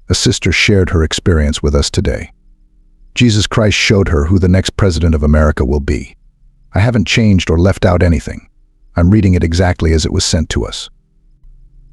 a sister shared her experience with us today. Jesus Christ showed her who the next president of America will be. I haven't changed or left out anything. I'm reading it exactly as it was sent to us.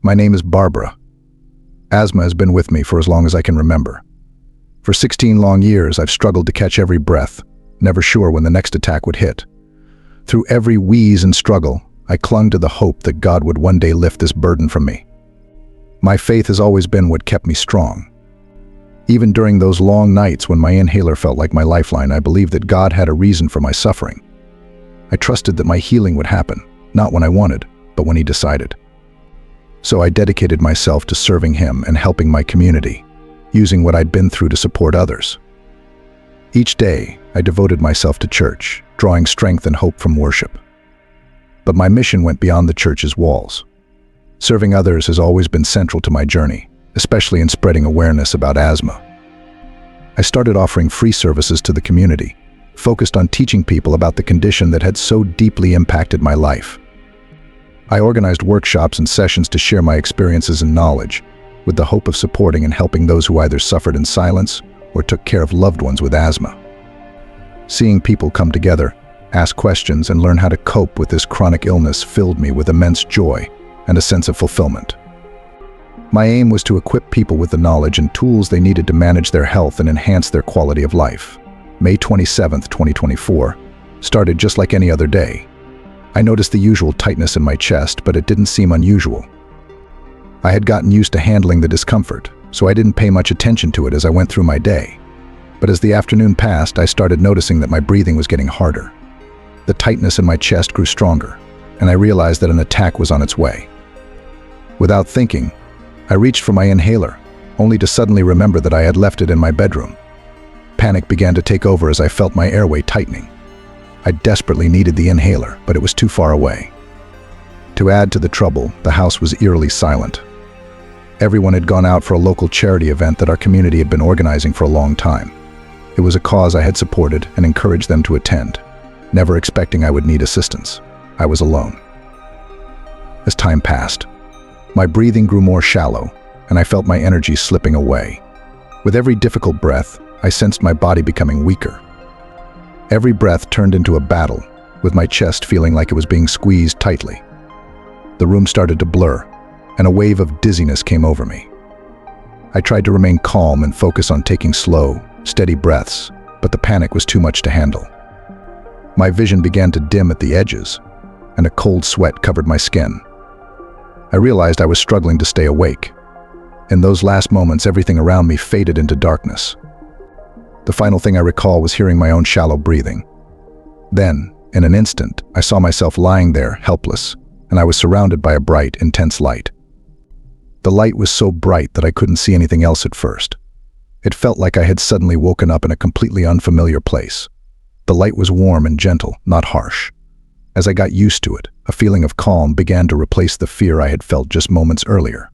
My name is Barbara. Asthma has been with me for as long as I can remember. For 16 long years, I've struggled to catch every breath, never sure when the next attack would hit. Through every wheeze and struggle, I clung to the hope that God would one day lift this burden from me. My faith has always been what kept me strong. Even during those long nights when my inhaler felt like my lifeline, I believed that God had a reason for my suffering. I trusted that my healing would happen, not when I wanted, but when He decided. So I dedicated myself to serving Him and helping my community, using what I'd been through to support others. Each day, I devoted myself to church, drawing strength and hope from worship. But my mission went beyond the church's walls. Serving others has always been central to my journey, especially in spreading awareness about asthma. I started offering free services to the community, focused on teaching people about the condition that had so deeply impacted my life. I organized workshops and sessions to share my experiences and knowledge, with the hope of supporting and helping those who either suffered in silence or took care of loved ones with asthma. Seeing people come together, ask questions, and learn how to cope with this chronic illness filled me with immense joy and a sense of fulfillment. My aim was to equip people with the knowledge and tools they needed to manage their health and enhance their quality of life. May 27, 2024, started just like any other day. I noticed the usual tightness in my chest, but it didn't seem unusual. I had gotten used to handling the discomfort, so I didn't pay much attention to it as I went through my day. But as the afternoon passed, I started noticing that my breathing was getting harder. The tightness in my chest grew stronger, and I realized that an attack was on its way. Without thinking, I reached for my inhaler, only to suddenly remember that I had left it in my bedroom. Panic began to take over as I felt my airway tightening. I desperately needed the inhaler, but it was too far away. To add to the trouble, the house was eerily silent. Everyone had gone out for a local charity event that our community had been organizing for a long time. It was a cause I had supported and encouraged them to attend, never expecting I would need assistance. I was alone. As time passed, my breathing grew more shallow, and I felt my energy slipping away. With every difficult breath, I sensed my body becoming weaker. Every breath turned into a battle, with my chest feeling like it was being squeezed tightly. The room started to blur, and a wave of dizziness came over me. I tried to remain calm and focus on taking slow, steady breaths, but the panic was too much to handle. My vision began to dim at the edges, and a cold sweat covered my skin. I realized I was struggling to stay awake. In those last moments, everything around me faded into darkness. The final thing I recall was hearing my own shallow breathing. Then, in an instant, I saw myself lying there, helpless, and I was surrounded by a bright, intense light. The light was so bright that I couldn't see anything else at first. It felt like I had suddenly woken up in a completely unfamiliar place. The light was warm and gentle, not harsh. As I got used to it, a feeling of calm began to replace the fear I had felt just moments earlier.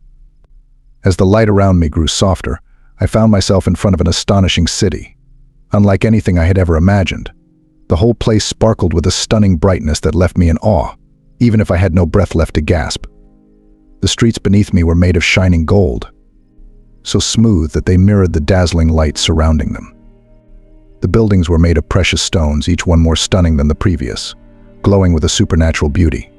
As the light around me grew softer, I found myself in front of an astonishing city. Unlike anything I had ever imagined, the whole place sparkled with a stunning brightness that left me in awe, even if I had no breath left to gasp. The streets beneath me were made of shining gold, so smooth that they mirrored the dazzling light surrounding them. The buildings were made of precious stones, each one more stunning than the previous, glowing with a supernatural beauty.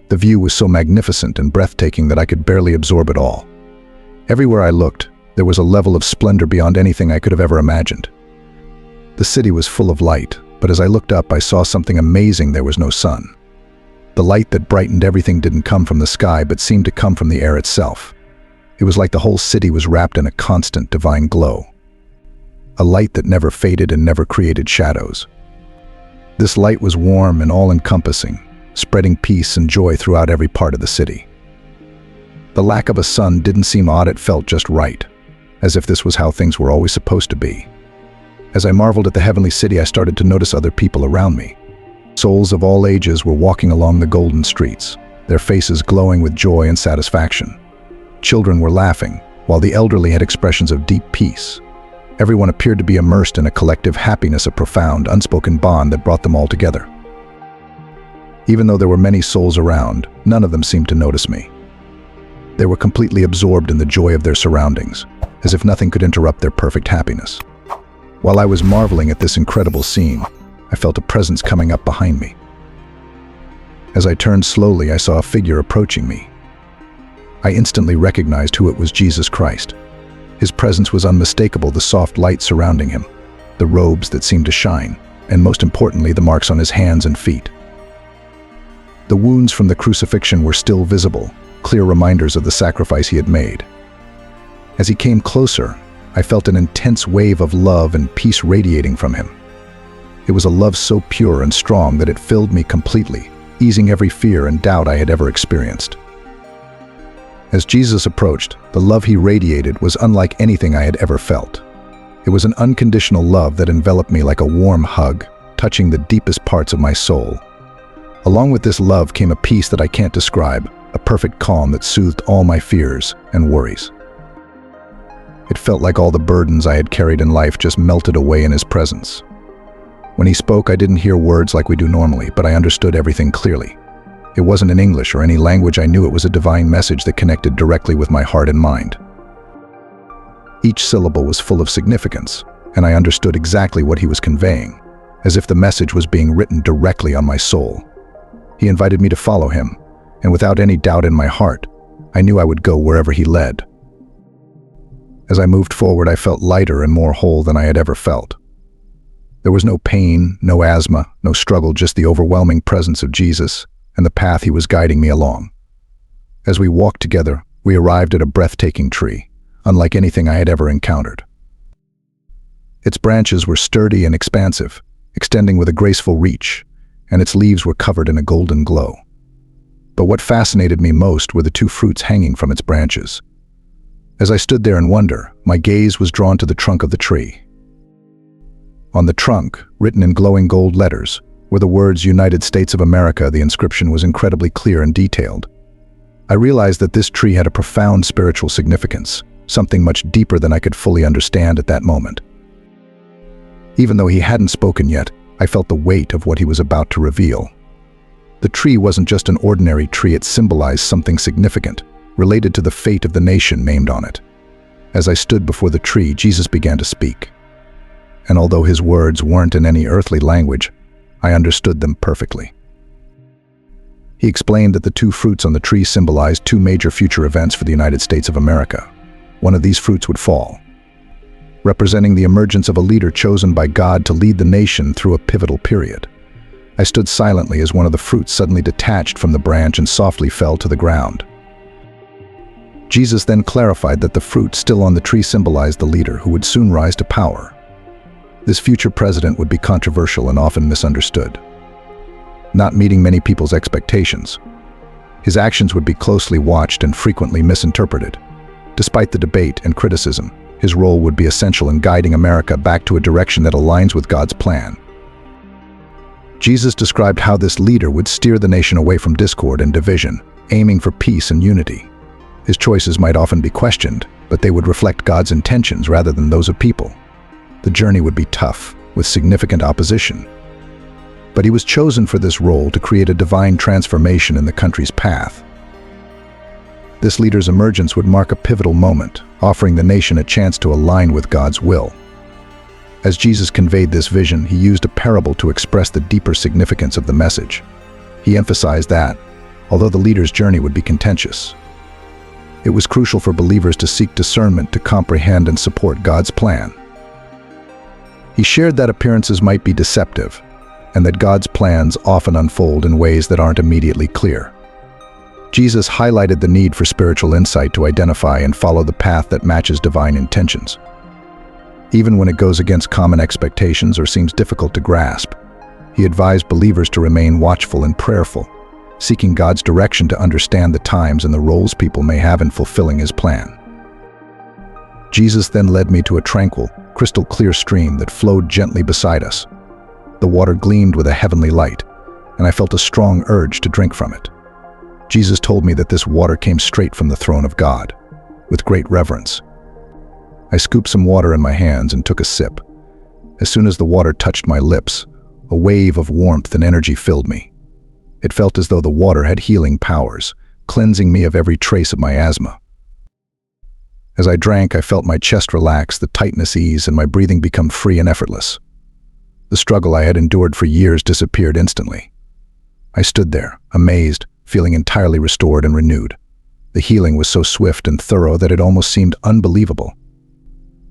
The view was so magnificent and breathtaking that I could barely absorb it all. Everywhere I looked, there was a level of splendor beyond anything I could have ever imagined. The city was full of light, but as I looked up, I saw something amazing. There was no sun. The light that brightened everything didn't come from the sky, but seemed to come from the air itself. It was like the whole city was wrapped in a constant divine glow. A light that never faded and never created shadows. This light was warm and all-encompassing, spreading peace and joy throughout every part of the city. The lack of a sun didn't seem odd, it felt just right, as if this was how things were always supposed to be. As I marveled at the heavenly city, I started to notice other people around me. Souls of all ages were walking along the golden streets, their faces glowing with joy and satisfaction. Children were laughing, while the elderly had expressions of deep peace. Everyone appeared to be immersed in a collective happiness, a profound, unspoken bond that brought them all together. Even though there were many souls around, none of them seemed to notice me. They were completely absorbed in the joy of their surroundings. as if nothing could interrupt their perfect happiness. While I was marveling at this incredible scene, I felt a presence coming up behind me. As I turned slowly, I saw a figure approaching me. I instantly recognized who it was: Jesus Christ. His presence was unmistakable, the soft light surrounding him, the robes that seemed to shine, and most importantly, the marks on his hands and feet. The wounds from the crucifixion were still visible, clear reminders of the sacrifice he had made. As he came closer, I felt an intense wave of love and peace radiating from him. It was a love so pure and strong that it filled me completely, easing every fear and doubt I had ever experienced. As Jesus approached, the love he radiated was unlike anything I had ever felt. It was an unconditional love that enveloped me like a warm hug, touching the deepest parts of my soul. Along with this love came a peace that I can't describe, a perfect calm that soothed all my fears and worries. It felt like all the burdens I had carried in life just melted away in his presence. When he spoke, I didn't hear words like we do normally, but I understood everything clearly. It wasn't in English or any language. I knew it was a divine message that connected directly with my heart and mind. Each syllable was full of significance, and I understood exactly what he was conveying, as if the message was being written directly on my soul. He invited me to follow him, and without any doubt in my heart, I knew I would go wherever he led. As I moved forward, I felt lighter and more whole than I had ever felt. There was no pain, no asthma, no struggle, just the overwhelming presence of Jesus and the path he was guiding me along. As we walked together, we arrived at a breathtaking tree, unlike anything I had ever encountered. Its branches were sturdy and expansive, extending with a graceful reach, and its leaves were covered in a golden glow. But what fascinated me most were the two fruits hanging from its branches. As I stood there in wonder, my gaze was drawn to the trunk of the tree. On the trunk, written in glowing gold letters, were the words United States of America. The inscription was incredibly clear and detailed. I realized that this tree had a profound spiritual significance, something much deeper than I could fully understand at that moment. Even though he hadn't spoken yet, I felt the weight of what he was about to reveal. The tree wasn't just an ordinary tree, it symbolized something significant, related to the fate of the nation named on it. As I stood before the tree, Jesus began to speak. And although his words weren't in any earthly language, I understood them perfectly. He explained that the two fruits on the tree symbolized two major future events for the United States of America. One of these fruits would fall, representing the emergence of a leader chosen by God to lead the nation through a pivotal period. I stood silently as one of the fruits suddenly detached from the branch and softly fell to the ground. Jesus then clarified that the fruit still on the tree symbolized the leader who would soon rise to power. This future president would be controversial and often misunderstood, not meeting many people's expectations. His actions would be closely watched and frequently misinterpreted. Despite the debate and criticism, his role would be essential in guiding America back to a direction that aligns with God's plan. Jesus described how this leader would steer the nation away from discord and division, aiming for peace and unity. His choices might often be questioned, but they would reflect God's intentions rather than those of people. The journey would be tough, with significant opposition. But he was chosen for this role to create a divine transformation in the country's path. This leader's emergence would mark a pivotal moment, offering the nation a chance to align with God's will. As Jesus conveyed this vision, he used a parable to express the deeper significance of the message. He emphasized that, although the leader's journey would be contentious, it was crucial for believers to seek discernment to comprehend and support God's plan. He shared that appearances might be deceptive, and that God's plans often unfold in ways that aren't immediately clear. Jesus highlighted the need for spiritual insight to identify and follow the path that matches divine intentions. Even when it goes against common expectations or seems difficult to grasp, he advised believers to remain watchful and prayerful, seeking God's direction to understand the times and the roles people may have in fulfilling his plan. Jesus then led me to a tranquil, crystal-clear stream that flowed gently beside us. The water gleamed with a heavenly light, and I felt a strong urge to drink from it. Jesus told me that this water came straight from the throne of God. With great reverence, I scooped some water in my hands and took a sip. As soon as the water touched my lips, a wave of warmth and energy filled me. It felt as though the water had healing powers, cleansing me of every trace of my asthma. As I drank, I felt my chest relax, the tightness ease, and my breathing become free and effortless. The struggle I had endured for years disappeared instantly. I stood there, amazed, feeling entirely restored and renewed. The healing was so swift and thorough that it almost seemed unbelievable.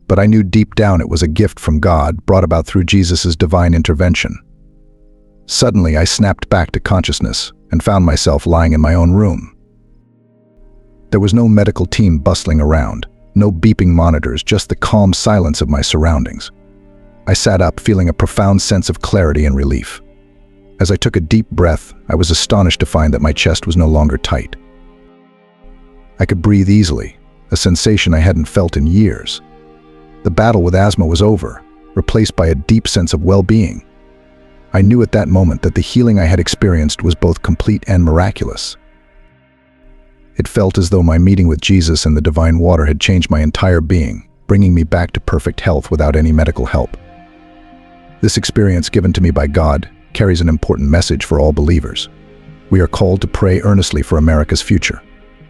But I knew deep down it was a gift from God, brought about through Jesus' divine intervention. Suddenly, I snapped back to consciousness and found myself lying in my own room. There was no medical team bustling around, no beeping monitors, just the calm silence of my surroundings. I sat up, feeling a profound sense of clarity and relief. As I took a deep breath, I was astonished to find that my chest was no longer tight. I could breathe easily, a sensation I hadn't felt in years. The battle with asthma was over, replaced by a deep sense of well-being. I knew at that moment that the healing I had experienced was both complete and miraculous. It felt as though my meeting with Jesus and the divine water had changed my entire being, bringing me back to perfect health without any medical help. This experience given to me by God carries an important message for all believers. We are called to pray earnestly for America's future,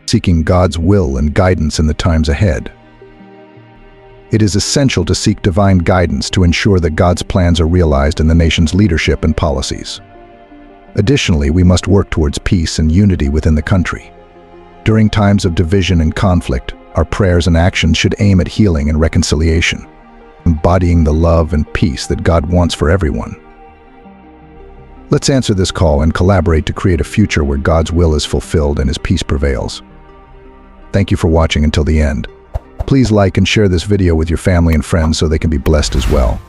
seeking God's will and guidance in the times ahead. It is essential to seek divine guidance to ensure that God's plans are realized in the nation's leadership and policies. Additionally, we must work towards peace and unity within the country. During times of division and conflict, our prayers and actions should aim at healing and reconciliation, embodying the love and peace that God wants for everyone. Let's answer this call and collaborate to create a future where God's will is fulfilled and His peace prevails. Thank you for watching until the end. Please like and share this video with your family and friends so they can be blessed as well.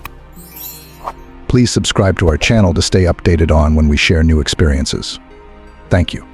Please subscribe to our channel to stay updated on when we share new experiences. Thank you.